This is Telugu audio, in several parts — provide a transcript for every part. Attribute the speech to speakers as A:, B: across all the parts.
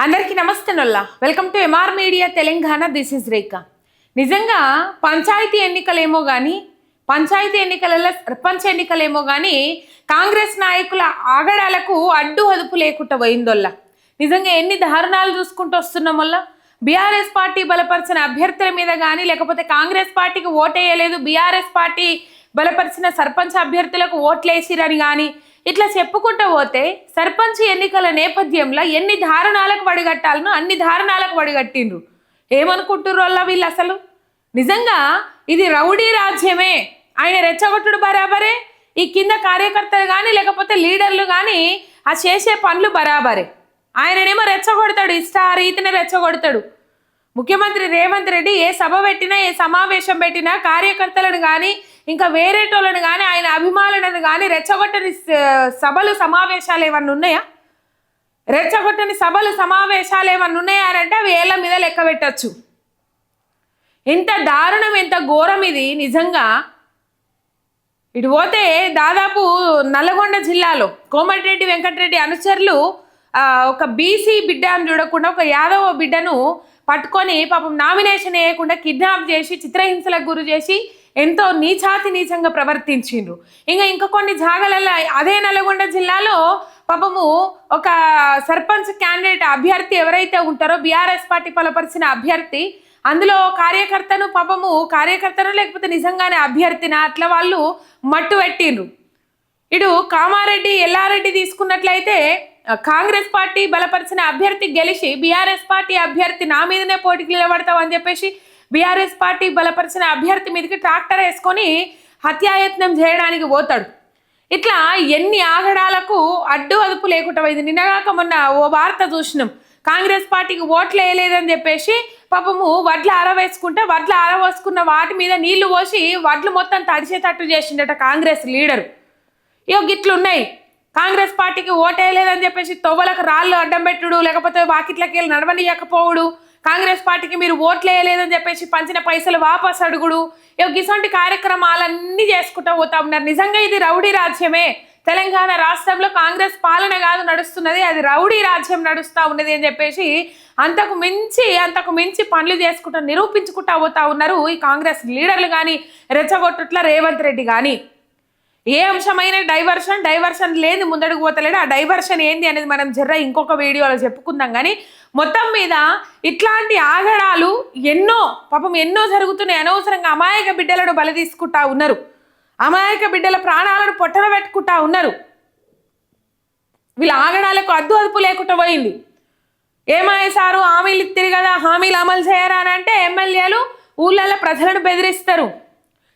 A: అందరికీ నమస్తే నొల్లా welcome to MR media Telangana. This is Rekha. నిజంగా పంచాయతీ ఎన్నికలేమో కానీ పంచాయతీ ఎన్నికలలో సర్పంచ్ ఎన్నికలేమో కానీ కాంగ్రెస్ నాయకుల ఆగడాలకు అడ్డు అదుపు లేకుండా పోయిందొల్లా. నిజంగా ఎన్ని దారుణాలు చూసుకుంటూ వస్తున్నాం వల్ల బీఆర్ఎస్ పార్టీ బలపరిచిన అభ్యర్థుల మీద కానీ లేకపోతే కాంగ్రెస్ పార్టీకి ఓటేయలేదు బీఆర్ఎస్ పార్టీ బలపరిచిన సర్పంచ్ అభ్యర్థులకు ఓట్లేసిరని కానీ ఇట్లా చెప్పుకుంటూ పోతే సర్పంచ్ ఎన్నికల నేపథ్యంలో ఎన్ని దారుణాలకు వడిగట్టాలనో అన్ని దారుణాలకు వడిగట్టిండ్రు. ఏమనుకుంటుర్రు వల్ల వీళ్ళు అసలు నిజంగా ఇది రౌడీ రాజ్యమే. ఆయన రెచ్చగొట్టుడు బరాబరే, ఈ కింద కార్యకర్తలు కానీ లేకపోతే లీడర్లు కానీ ఆ చేసే పనులు బరాబరే. ఆయననేమో రెచ్చగొడతాడు, ఇష్ట రీతిని రెచ్చగొడతాడు. ముఖ్యమంత్రి రేవంత్ రెడ్డి ఏ సభ పెట్టినా ఏ సమావేశం పెట్టినా కార్యకర్తలను కానీ ఇంకా వేరేటోళ్ళని కానీ ఆయన అభిమానులను కానీ రెచ్చగొట్టని సభలు సమావేశాలు ఏమన్నా ఉన్నాయా? రెచ్చగొట్టని సభలు సమావేశాలు ఏమన్నా ఉన్నాయా అని అంటే అవి ఏళ్ళ మీద లెక్క పెట్టచ్చు. ఎంత దారుణం, ఎంత ఘోరం ఇది నిజంగా. ఇటు పోతే దాదాపు నల్లగొండ జిల్లాలో కోమటిరెడ్డి వెంకటరెడ్డి అనుచరులు ఒక బీసీ బిడ్డ అని చూడకుండా ఒక యాదవ బిడ్డను పట్టుకొని పాపం నామినేషన్ వేయకుండా కిడ్నాప్ చేసి చిత్రహింసలకు గురి చేసి ఎంతో నీచాతి నీచంగా ప్రవర్తించిండ్రు. ఇంకా కొన్ని జాగాలలో అదే నల్గొండ జిల్లాలో పాపము ఒక సర్పంచ్ క్యాండిడేట్ అభ్యర్థి ఎవరైతే ఉంటారో బీఆర్ఎస్ పార్టీ బలపరిచిన అభ్యర్థి, అందులో కార్యకర్తను లేకపోతే నిజంగానే అభ్యర్థిన అట్లా వాళ్ళు మట్టు పెట్టిండ్రు. ఇటు కామారెడ్డి ఎల్లారెడ్డి తీసుకున్నట్లయితే కాంగ్రెస్ పార్టీ బలపరిచిన అభ్యర్థి గెలిచి బీఆర్ఎస్ పార్టీ అభ్యర్థి నా మీదనే పోటీకి నిలబడతావు అని చెప్పేసి బీఆర్ఎస్ పార్టీ బలపరిచిన అభ్యర్థి మీదకి ట్రాక్టర్ వేసుకొని హత్యాయత్నం చేయడానికి పోతాడు. ఇట్లా ఎన్ని ఆగడాలకు అడ్డు అదుపు లేకుండా పోయింది. నిన్నగాక మొన్న ఓ వార్త చూసినాం, కాంగ్రెస్ పార్టీకి ఓట్లు వేయలేదని చెప్పేసి పాపము వడ్లు ఆరవేసుకుంటే వడ్లు ఆరవేసుకున్న వాటి మీద నీళ్లు పోసి వడ్లు మొత్తం తడిచేటట్టు చేసిండట కాంగ్రెస్ లీడరు. గిట్లున్నాయి. కాంగ్రెస్ పార్టీకి ఓటేయలేదని చెప్పేసి తొవ్వలకు రాళ్ళు అడ్డం పెట్టుడు, లేకపోతే వాకిట్లకి వెళ్ళి నడవనియకపోవుడు, కాంగ్రెస్ పార్టీకి మీరు ఓట్లు వేయలేదని చెప్పేసి పంచిన పైసలు వాపస్ అడుగుడు, ఇటువంటి కార్యక్రమాలన్నీ చేసుకుంటూ పోతా ఉన్నారు. నిజంగా ఇది రౌడీ రాజ్యమే. తెలంగాణ రాష్ట్రంలో కాంగ్రెస్ పాలన కాదు నడుస్తున్నది, అది రౌడీ రాజ్యం నడుస్తూ ఉన్నది అని చెప్పేసి అంతకు మించి పనులు చేసుకుంటూ నిరూపించుకుంటా పోతా ఉన్నారు ఈ కాంగ్రెస్ లీడర్లు కానీ రెచ్చగొట్టుట్ల రేవంత్ రెడ్డి కానీ. ఏ అంశమైన డైవర్షన్ లేదు, ముందడుగు పోతలేడు. ఆ డైవర్షన్ ఏంది అనేది మనం ఇంకొక వీడియోలో చెప్పుకుందాం. కానీ మొత్తం మీద ఇట్లాంటి ఆగడాలు ఎన్నో జరుగుతున్నాయి. అనవసరంగా అమాయక బిడ్డలను బలి తీసుకుంటా ఉన్నారు, అమాయక బిడ్డల ప్రాణాలను పొట్టన పెట్టుకుంటా ఉన్నారు. వీళ్ళ ఆగడాలకు అదుపు లేకుండా పోయింది. ఏమయ్యేసారు, హామీలు ఇస్తారు కదా, హామీలు అమలు చేయరా అని అంటే ఎమ్మెల్యేలు ఊళ్ళల్లో ప్రజలను బెదిరిస్తారు,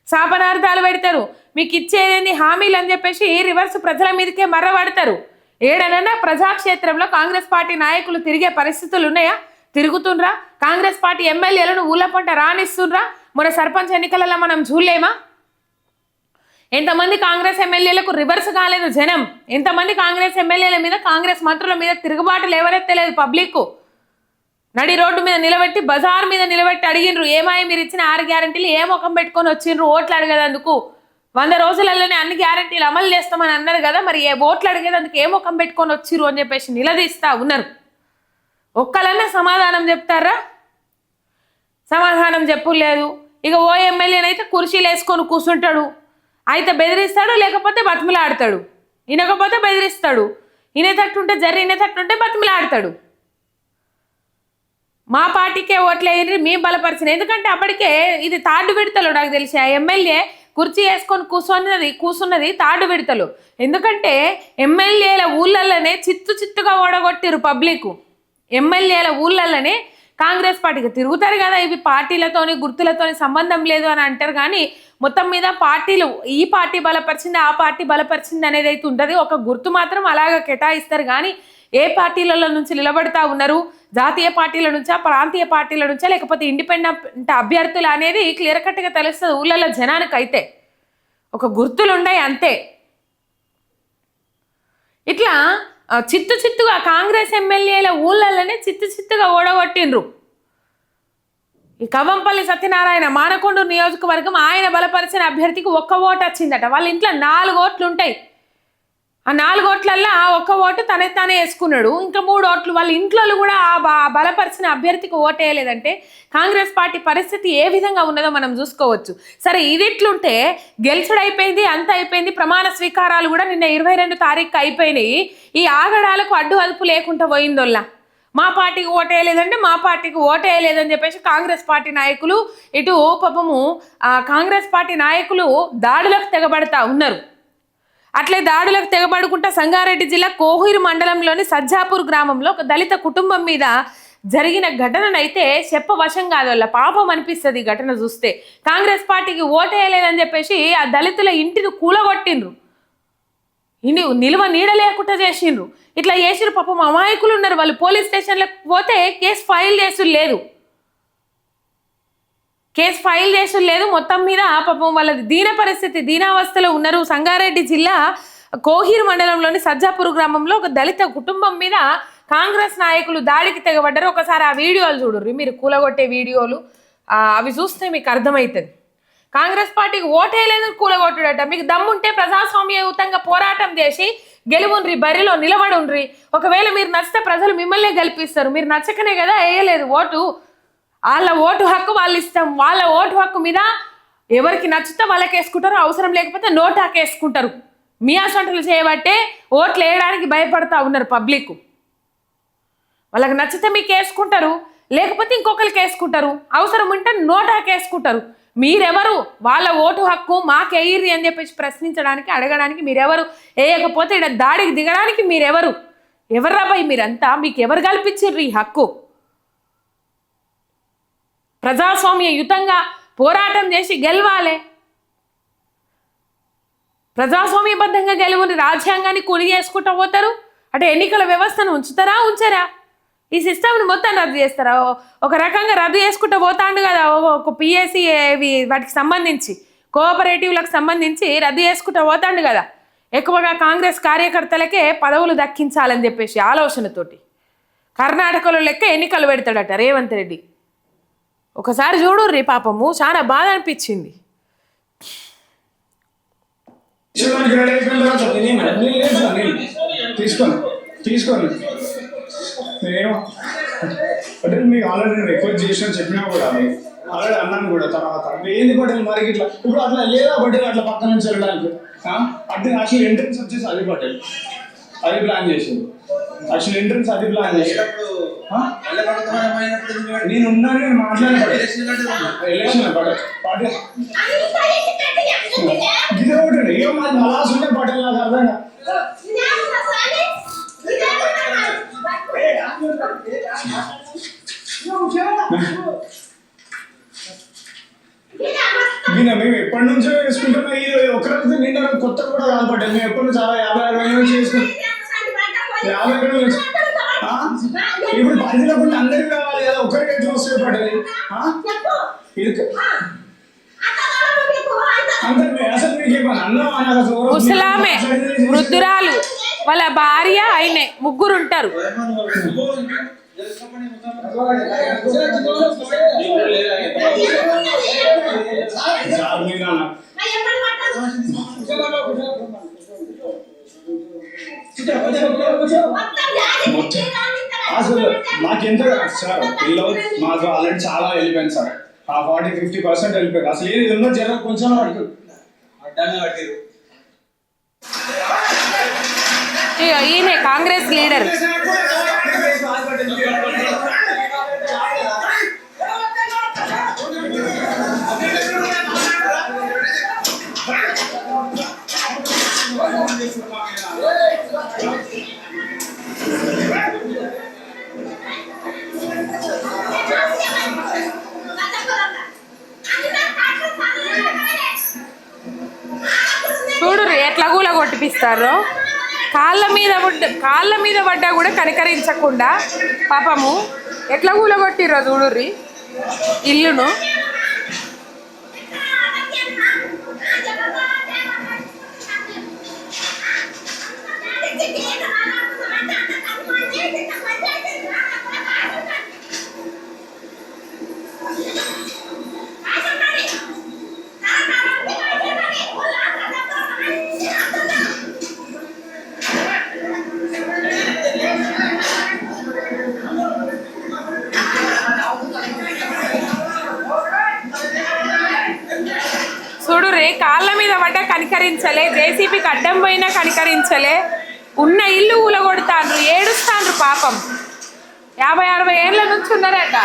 A: శాపనార్థాలు పెడతారు. మీకు ఇచ్చేదేంది హామీలు అని చెప్పేసి రివర్స్ ప్రజల మీదకే మర్రబడతారు. ఏడనన్నా ప్రజాక్షేత్రంలో కాంగ్రెస్ పార్టీ నాయకులు తిరిగే పరిస్థితులు ఉన్నాయా? తిరుగుతుండ్రా? కాంగ్రెస్ పార్టీ ఎమ్మెల్యేలను ఊళ్ళ పంట రానిస్తుండ్రా? మన సర్పంచ్ ఎన్నికలలో మనం చూడలేమా? ఎంతమంది కాంగ్రెస్ ఎమ్మెల్యేలకు రివర్స్ కాలేదు జనం? ఎంతమంది కాంగ్రెస్ ఎమ్మెల్యేల మీద కాంగ్రెస్ మంత్రుల మీద తిరుగుబాటులు ఎవరెత్తలేదు పబ్లిక్? నడి రోడ్డు మీద నిలబెట్టి బజార్ మీద నిలబెట్టి అడిగినరు, ఏమాయి మీరు ఇచ్చిన 6 గ్యారంటీలు ఏ ముఖం పెట్టుకొని వచ్చిండ్రు ఓట్లు అడిగేదందుకు? 100 రోజులలోనే అన్ని గ్యారంటీలు అమలు చేస్తామని అన్నారు కదా, మరి ఓట్లు అడిగేదందుకు ఏ ముఖం పెట్టుకొని వచ్చిర్రు అని చెప్పేసి నిలదీస్తా ఉన్నారు. ఒక్కలన్నా సమాధానం చెప్తారా? సమాధానం చెప్పులేదు. ఓ ఎమ్మెల్యేనైతే కుర్చీలు వేసుకొని కూర్చుంటాడు, అయితే బెదిరిస్తాడు, లేకపోతే బతిమిలాడతాడు. వినకపోతే బెదిరిస్తాడు, వినేటట్టుంటే బతిమిలాడతాడు. మా పార్టీకే ఓట్లు వేయండి, మేము బలపరిచిన. ఎందుకంటే అప్పటికే ఇది తాడు విడతలు. నాకు తెలిసి ఆ ఎమ్మెల్యే కుర్చీ వేసుకొని కూర్చున్నది తాడు విడతలు. ఎందుకంటే ఎమ్మెల్యేల ఊళ్ళల్లోనే చిత్తుగా ఓడగొట్టిరు పబ్లిక్. ఎమ్మెల్యేల ఊళ్ళల్లోనే కాంగ్రెస్ పార్టీకి తిరుగుతారు కదా, ఇవి పార్టీలతోని గుర్తులతోని సంబంధం లేదు అని అంటారు. కానీ మొత్తం మీద పార్టీలు ఈ పార్టీ బలపరిచింది ఆ పార్టీ బలపరిచింది అనేది అయితే ఉంటుంది. ఒక గుర్తు మాత్రం అలాగ కేటాయిస్తారు. కానీ ఏ పార్టీలలో నుంచి నిలబడతా ఉన్నారు, జాతీయ పార్టీల నుంచా ప్రాంతీయ పార్టీల నుంచా లేకపోతే ఇండిపెండెంట్ అభ్యర్థులు అనేది క్లియర్ కట్గా తెలుస్తుంది ఊళ్ళల్లో జనానికైతే. ఒక గుర్తులు ఉన్నాయి అంతే. ఇట్లా చిత్తుగా కాంగ్రెస్ ఎమ్మెల్యేల ఊళ్ళల్లోనే చిత్తుగా ఓడగొట్టిండ్రు. ఈ కవ్వంపల్లి సత్యనారాయణ మానకొండూరు నియోజకవర్గం ఆయన బలపరిచిన అభ్యర్థికి 1 ఓటు వచ్చిందట. వాళ్ళ ఇంట్లో 4 ఓట్లు ఉంటాయి. ఆ 4 ఓట్లల్లో ఒక్క ఓటు తానే వేసుకున్నాడు. ఇంకా 3 ఓట్లు వాళ్ళ ఇంట్లో కూడా బలపరిచిన అభ్యర్థికి ఓటు వేయలేదంటే కాంగ్రెస్ పార్టీ పరిస్థితి ఏ విధంగా ఉన్నదో మనం చూసుకోవచ్చు. సరే, ఇది ఇట్లుంటే గెలుచుడు అయిపోయింది, అంత అయిపోయింది. ప్రమాణ స్వీకారాలు కూడా నిన్న 22 తారీఖు అయిపోయినాయి. ఈ ఆగడాలకు అడ్డు అదుపు లేకుండా పోయిందోల్లా. మా పార్టీకి ఓటేయలేదంటే మా పార్టీకి ఓటేయలేదని చెప్పేసి కాంగ్రెస్ పార్టీ నాయకులు ఇటు పాపము కాంగ్రెస్ పార్టీ నాయకులు దాడులకు తెగబడతా ఉన్నారు. అట్లే దాడులకు తెగబడుకుంటా సంగారెడ్డి జిల్లా కోహీర్ మండలంలోని సజ్జాపూర్ గ్రామంలో ఒక దళిత కుటుంబం మీద జరిగిన ఘటననైతే చెప్పవశం కాదు. వాళ్ళ పాపం అనిపిస్తుంది ఘటన చూస్తే. కాంగ్రెస్ పార్టీకి ఓటేయలేదని చెప్పేసి ఆ దళితుల ఇంటిని కూలగొట్టిండ్రు, నిల్వ నీడ లేకుండా చేసిండ్రు. ఇట్లా చేసిరు. పాపం అమాయకులు ఉన్నారు. వాళ్ళు పోలీస్ స్టేషన్లకు పోతే కేసు ఫైల్ చేసుడు లేదు. మొత్తం మీద పాపం వాళ్ళది దీన పరిస్థితి, దీనావస్థలో ఉన్నారు. సంగారెడ్డి జిల్లా కోహీర్ మండలంలోని సజ్జాపూర్ గ్రామంలో ఒక దళిత కుటుంబం మీద కాంగ్రెస్ నాయకులు దాడికి తెగబడ్డారు. ఒకసారి ఆ వీడియోలు చూడరు, మీరు కూలగొట్టే వీడియోలు అవి చూస్తే మీకు అర్థమవుతుంది. కాంగ్రెస్ పార్టీకి ఓటేయలేదని కూలగొట్టుడట. మీకు దమ్ముంటే ప్రజాస్వామ్యయుతంగా పోరాటం చేసి గెలువుండ్రి, బరిలో నిలబడుండ్రి. ఒకవేళ మీరు నచ్చితే ప్రజలు మిమ్మల్నే గెలిపిస్తారు. మీరు నచ్చకనే కదా వేయలేదు ఓటు. వాళ్ళ ఓటు హక్కు వాళ్ళు ఇష్టం. వాళ్ళ ఓటు హక్కు మీద ఎవరికి నచ్చితే వాళ్ళకి వేసుకుంటారు, అవసరం లేకపోతే నోటాకు వేసుకుంటారు. మీ అసంటలు చేయబట్టే ఓట్లు వేయడానికి భయపడతా ఉన్నారు పబ్లిక్. వాళ్ళకి నచ్చితే మీకు వేసుకుంటారు, లేకపోతే ఇంకొకరికి వేసుకుంటారు, అవసరం ఉంటే నోటాకు వేసుకుంటారు. మీరెవరు? వాళ్ళ ఓటు హక్కు మాకెయ్యిర్రి అని చెప్పేసి ప్రశ్నించడానికి, అడగడానికి మీరెవరు? వేయకపోతే ఇక్కడ దాడికి దిగడానికి మీరెవరు? ఎవర్రాబాయి మీరంతా? మీకు ఎవరు కల్పించిర్రు ఈ హక్కు? ప్రజాస్వామ్యయుతంగా పోరాటం చేసి గెలవాలి, ప్రజాస్వామ్యబద్ధంగా గెలువుని రాజ్యాంగాన్ని కూలి చేసుకుంటూ పోతారు. అంటే ఎన్నికల వ్యవస్థను ఉంచరా? ఈ సిస్టమ్ని మొత్తం రద్దు చేస్తారా? ఒక రకంగా రద్దు చేసుకుంటూ పోతాండు కదా. ఒక పిఎస్సి వాటికి సంబంధించి కోఆపరేటివ్లకు సంబంధించి రద్దు చేసుకుంటూ పోతాండు కదా. ఎక్కువగా కాంగ్రెస్ కార్యకర్తలకే పదవులు దక్కించాలని చెప్పేసి ఆలోచనతోటి కర్ణాటకలో లెక్క ఎన్నికలు పెడతాడట రేవంత్ రెడ్డి. ఒకసారి చూడుర్రి, పాపము చాలా బాధ అనిపించింది.
B: తీసుకోండి అంటే మీకు ఆల్రెడీ రిక్వెస్ట్ చేసిన చెప్పినా కూడా ఆల్రెడీ అన్నాను కూడా. తర్వాత ఏంది పటేల్ మరి ఇట్లా ఇప్పుడు అట్లా లేదా పటేల్ అట్లా పక్క నుంచి వెళ్ళడానికి అంటే యాక్చువల్ ఎంట్రన్స్ వచ్చేసి అది పటేల్ అది ప్లాన్ చేసింది. యాక్చువల్ ఎంట్రన్స్ అది ప్లాన్ చేసింది. నేను ఉన్నాను, నేను మాట్లాడే ఎలక్షన్ పటేల్ ఇదే ఒకటి ఏం మలాస్ ఉంటే పటేల్ నాకు అర్థం కాదు. మేము ఎప్పటి నుంచో వేసుకుంటున్నా. ఇది ఒకరితో నిండా కొత్త కూడా కాదు. మేము ఎప్పటి నుంచి 50-60 నుంచి వేసుకుంటాం. 50 నుంచి ఇప్పుడు 10 లేకుండా అందరికి కావాలి కదా. ఒకరికి ఎట్లా వస్తుంది పడ్డది? అసలు మీకు
A: ముసలామె, వృద్ధురాలు, వాళ్ళ భార్య, ఆయనే, ముగ్గురు ఉంటారు.
B: అసలు నాకెంత సార్ పిల్లలు మాకు ఆల్రెడీ చాలా వెళ్ళిపోయింది సార్. ఆ 40-50% వెళ్ళిపోయింది. అసలు ఏది ఉందో జర కొంచెం అడ్డంగా పట్టిరు.
A: ఈయనే కాంగ్రెస్ లీడర్. చూడు ఎట్లా కూల కొట్టిపిస్తారో. కాళ్ళ మీద పడ్డా కూడా కనికరించకుండా పాపము ఎట్లా కూలగొట్టిర్రో చూడుర్రి ఇల్లును. కనికరించలే, జేసీబీకి అడ్డం పోయినా కనికరించలే, ఉన్న ఇల్లు ఊలగొడతాండ్రు, ఏడుస్తాండ్రు పాపం. 50-60 ఏళ్ళ నుంచి ఉన్నారట.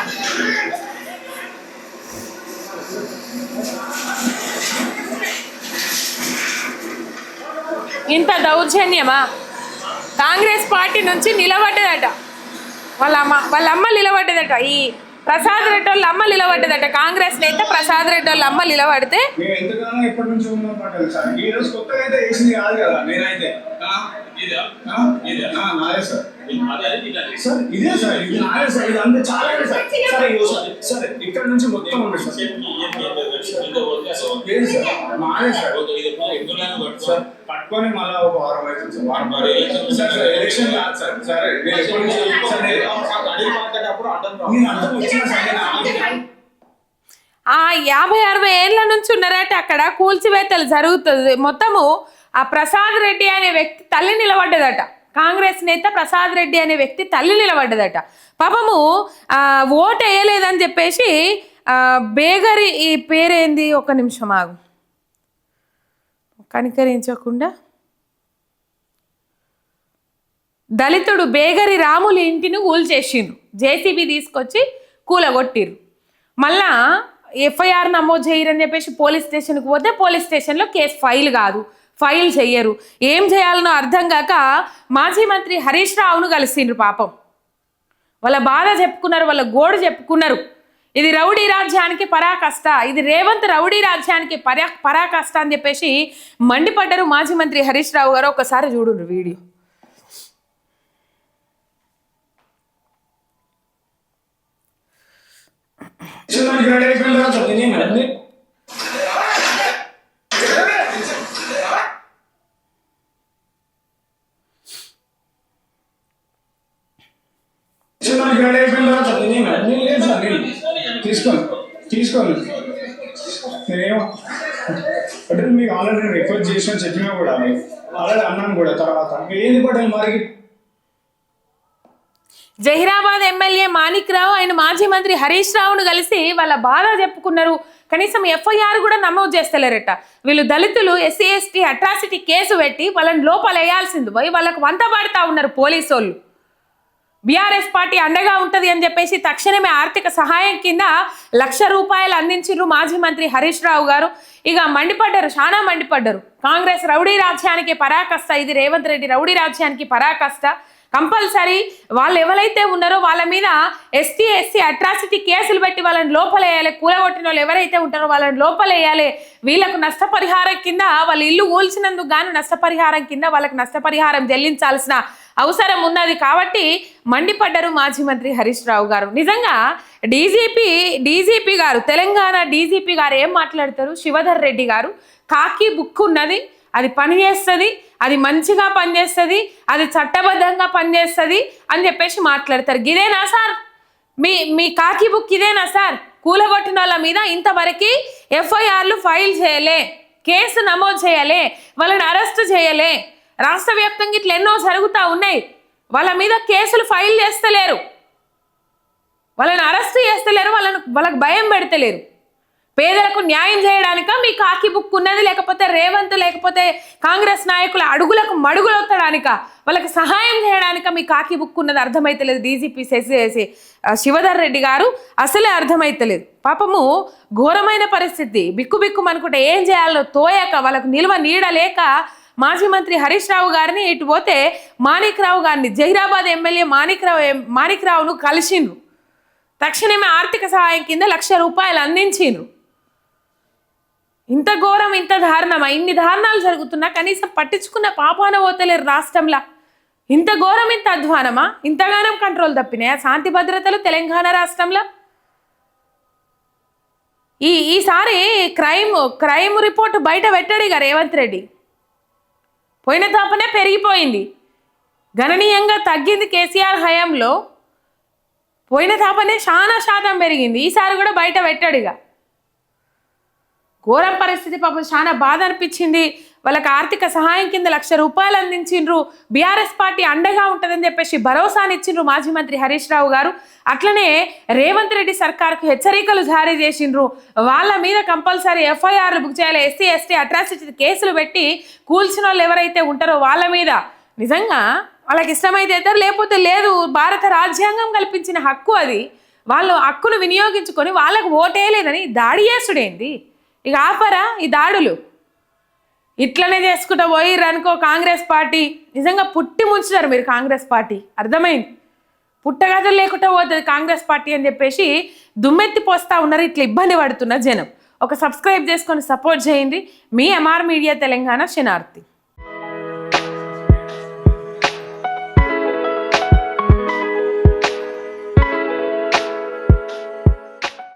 A: ఇంత దౌర్జన్యమా? కాంగ్రెస్ పార్టీ నుంచి నిలబడ్డదట వాళ్ళ అమ్మ నిలబడ్డదట. ఈ ప్రసాద్ రెడ్డి వాళ్ళ అమ్మ నిలబడ్డదట. కాంగ్రెస్ నేత ప్రసాద్ రెడ్డి వాళ్ళ అమ్మ నిలబడితే
B: మేము ఎంతగానో ఎప్పటి నుంచి ఉన్నాం మాట సార్. ఈ రోజు కొత్తగా అయితే వేసింది కాదు కదా. నేనైతే నాదే సార్. సార్ ఇదే సార్, ఇది నాదే సార్. ఇది అంతా చాలా సార్. సార్ ఇక్కడ నుంచి మొత్తం ఉంది సార్. లేదు సార్, నాదే సార్. సార్ పట్టుకొని మళ్ళీ ఒక వారం అవుతుంది సార్. సార్ ఎలక్షన్ కాదు సార్. సరే నేను ఎప్పటి నుంచి నేను అర్థం వచ్చిన సార్.
A: 50-60 ఏళ్ళ నుంచి ఉన్నారట అక్కడ. కూల్చివేతలు జరుగుతుంది. మొత్తము ఆ ప్రసాద్ రెడ్డి అనే వ్యక్తి తల్లి నిలబడ్డదట. కాంగ్రెస్ నేత ప్రసాద్ రెడ్డి అనే వ్యక్తి తల్లి నిలబడ్డదట. పాపము ఓటు వేయలేదని చెప్పేసి బేగరి, ఈ పేరేంది, ఒక నిమిషం ఆగు, కనికరించకుండా దళితుడు బేగరి రాములు ఇంటిని కూల్చేసిండ్రు. జేసీబీ తీసుకొచ్చి కూలగొట్టిర్రు. మళ్ళా ఎఫ్ఐఆర్ నమోదు చేయరని చెప్పేసి పోలీస్ స్టేషన్కి పోతే పోలీస్ స్టేషన్లో కేసు ఫైల్ చెయ్యరు. ఏం చేయాలనో అర్థం కాక మాజీ మంత్రి హరీష్ రావును కలిసిండ్రు. పాపం వాళ్ళ బాధ చెప్పుకున్నారు, వాళ్ళ గోడు చెప్పుకున్నారు. ఇది రౌడీ రాజ్యానికి పరాకష్ట, ఇది రేవంత్ రౌడీ రాజ్యానికి పరాకష్ట అని చెప్పేసి మండిపడ్డారు మాజీ మంత్రి హరీష్ రావు గారు. ఒకసారి చూడండి వీడియో.
B: తీసుకోండి. నేనేమో అంటే మీకు ఆల్రెడీ నేను రిక్వెస్ట్ చేసిన చెప్పినా కూడా ఆల్రెడీ అన్నాను కూడా. తర్వాత ఏంది పడాలి మరి
A: జహీరాబాద్ ఎమ్మెల్యే మాణిక్ రావు ఆయన మాజీ మంత్రి హరీష్ రావును కలిసి వాళ్ళ బాధ చెప్పుకున్నారు. కనీసం ఎఫ్ఐఆర్ కూడా నమోదు చేస్తలేరట. వీళ్ళు దళితులు ఎస్సీ ఎస్టీ అట్రాసిటీ కేసు పెట్టి వాళ్ళని లోపల వేయాల్సింది పోయి వాళ్ళకు వంత పాడుతూ ఉన్నారు పోలీసు వాళ్ళు. బీఆర్ఎస్ పార్టీ అండగా ఉంటుంది అని చెప్పేసి తక్షణమే ఆర్థిక సహాయం కింద ₹1,00,000 అందించారు మాజీ మంత్రి హరీష్ రావు గారు. ఇక మండిపడ్డారు, చాలా మండిపడ్డారు. కాంగ్రెస్ రౌడీ రాజ్యానికి పరాకష్ట, ఇది రేవంత్ రెడ్డి రౌడీ రాజ్యానికి పరాకష్ట. కంపల్సరీ వాళ్ళు ఎవరైతే ఉన్నారో వాళ్ళ మీద ఎస్టీ ఎస్సీ అట్రాసిటీ కేసులు పెట్టి వాళ్ళని లోపలేయాలి. కూలగొట్టిన వాళ్ళు ఎవరైతే ఉంటారో వాళ్ళని లోపలేయాలి. వీళ్ళకు నష్టపరిహారం కింద, వాళ్ళు ఇల్లు కూల్చినందుకు గాను నష్టపరిహారం కింద వాళ్ళకి నష్టపరిహారం చెల్లించాల్సిన అవసరం ఉన్నది. కాబట్టి మండిపడ్డారు మాజీ మంత్రి హరీష్ రావు గారు. నిజంగా డీజీపీ గారు, తెలంగాణ డీజీపీ గారు ఏం మాట్లాడతారు? శివధర్ రెడ్డి గారు కాకి బుక్ ఉన్నది, అది పనిచేస్తుంది, అది మంచిగా పనిచేస్తుంది, అది చట్టబద్ధంగా పనిచేస్తుంది అని చెప్పేసి మాట్లాడతారు. ఇదేనా సార్ మీ కాకి బుక్? ఇదేనా సార్? కూలగొట్టిన వాళ్ళ మీద ఇంతవరకు ఎఫ్ఐఆర్లు ఫైల్ చేయలే, కేసు నమోదు చేయలే, వాళ్ళని అరెస్ట్ చేయలే. రాష్ట్ర వ్యాప్తంగా ఇట్లా ఎన్నో జరుగుతూ ఉన్నాయి. వాళ్ళ మీద కేసులు ఫైల్ చేస్తలేరు, వాళ్ళని అరెస్ట్ చేస్తలేరు, వాళ్ళకు భయం పెడతలేరు. పేదలకు న్యాయం చేయడానిక మీ కాకి బుక్ ఉన్నది, లేకపోతే రేవంత్ లేకపోతే కాంగ్రెస్ నాయకుల అడుగులకు మడుగులొత్తడానిక, వాళ్ళకి సహాయం చేయడానిక మీ కాకి బుక్ ఉన్నది? అర్థమైతలేదు. డీజీపీ శివధర్ రెడ్డి గారు అసలే అర్థమైతలేదు. పాపము ఘోరమైన పరిస్థితి. బిక్కు అనుకుంటే ఏం చేయాలో తోయక, వాళ్ళకు నిల్వ నీడలేక మాజీ మంత్రి హరీష్ రావు గారిని, ఇటు పోతే మాణిక్ రావు గారిని, జహీరాబాద్ ఎమ్మెల్యే మాణిక్ రావును కలిసిండ్రు. తక్షణమే ఆర్థిక సహాయం కింద ₹1,00,000 అందించిండ్రు. ఇంత ఘోరం, ఇంత దారుణమా? ఇన్ని దారుణాలు జరుగుతున్నా కనీసం పట్టించుకున్న పాపాన పోతలేరు రాష్ట్రంలో. ఇంత ఘోరం, ఇంత అధ్వానమా? ఇంతగానం కంట్రోల్ తప్పినాయా శాంతి భద్రతలు తెలంగాణ రాష్ట్రంలో? ఈసారి క్రైమ్ రిపోర్ట్ బయట పెట్టాడు ఇక రేవంత్ రెడ్డి. పోయిన తాపనే పెరిగిపోయింది, గణనీయంగా తగ్గింది. కేసీఆర్ హయాంలో పోయిన తాపనే చాలా శాతం పెరిగింది. ఈసారి కూడా బయట పెట్టాడు ఇక. ఘోరం పరిస్థితి. పాపం చాలా బాధ అనిపించింది. వాళ్ళకి ఆర్థిక సహాయం కింద ₹1,00,000 అందించిండ్రు. బీఆర్ఎస్ పార్టీ అండగా ఉంటుందని చెప్పేసి భరోసానిచ్చిండ్రు మాజీ మంత్రి హరీష్ రావు గారు. అట్లనే రేవంత్ రెడ్డి సర్కార్కు హెచ్చరికలు జారీ చేసిండ్రు. వాళ్ళ మీద కంపల్సరీ ఎఫ్ఐఆర్లు బుక్ చేయాలి, ఎస్సీ ఎస్టీ అట్రాసిటీ కేసులు పెట్టి కూల్చిన వాళ్ళు ఎవరైతే ఉంటారో వాళ్ళ మీద నిజంగా వాళ్ళకి ఇష్టమైతే అవుతారు, లేకపోతే లేదు. భారత రాజ్యాంగం కల్పించిన హక్కు అది. వాళ్ళు హక్కును వినియోగించుకొని వాళ్ళకు ఓటేయలేదని దాడి చేసుడేంది? ఇక ఆపరా ఈ దాడులు? ఇట్లనే చేసుకుంటూ పోయిర్రు అనుకో కాంగ్రెస్ పార్టీ. నిజంగా పుట్టి ముంచుతారు మీరు కాంగ్రెస్ పార్టీ, అర్థమైంది? పుట్టగదలు లేకుండా పోతుంది కాంగ్రెస్ పార్టీ అని చెప్పేసి దుమ్మెత్తి పోస్తా ఉన్నారు. ఇట్లా ఇబ్బంది పడుతున్న జనం. ఒక సబ్స్క్రైబ్ చేసుకొని సపోర్ట్ చేయండి. మీ ఎంఆర్ మీడియా తెలంగాణ శనార్థి.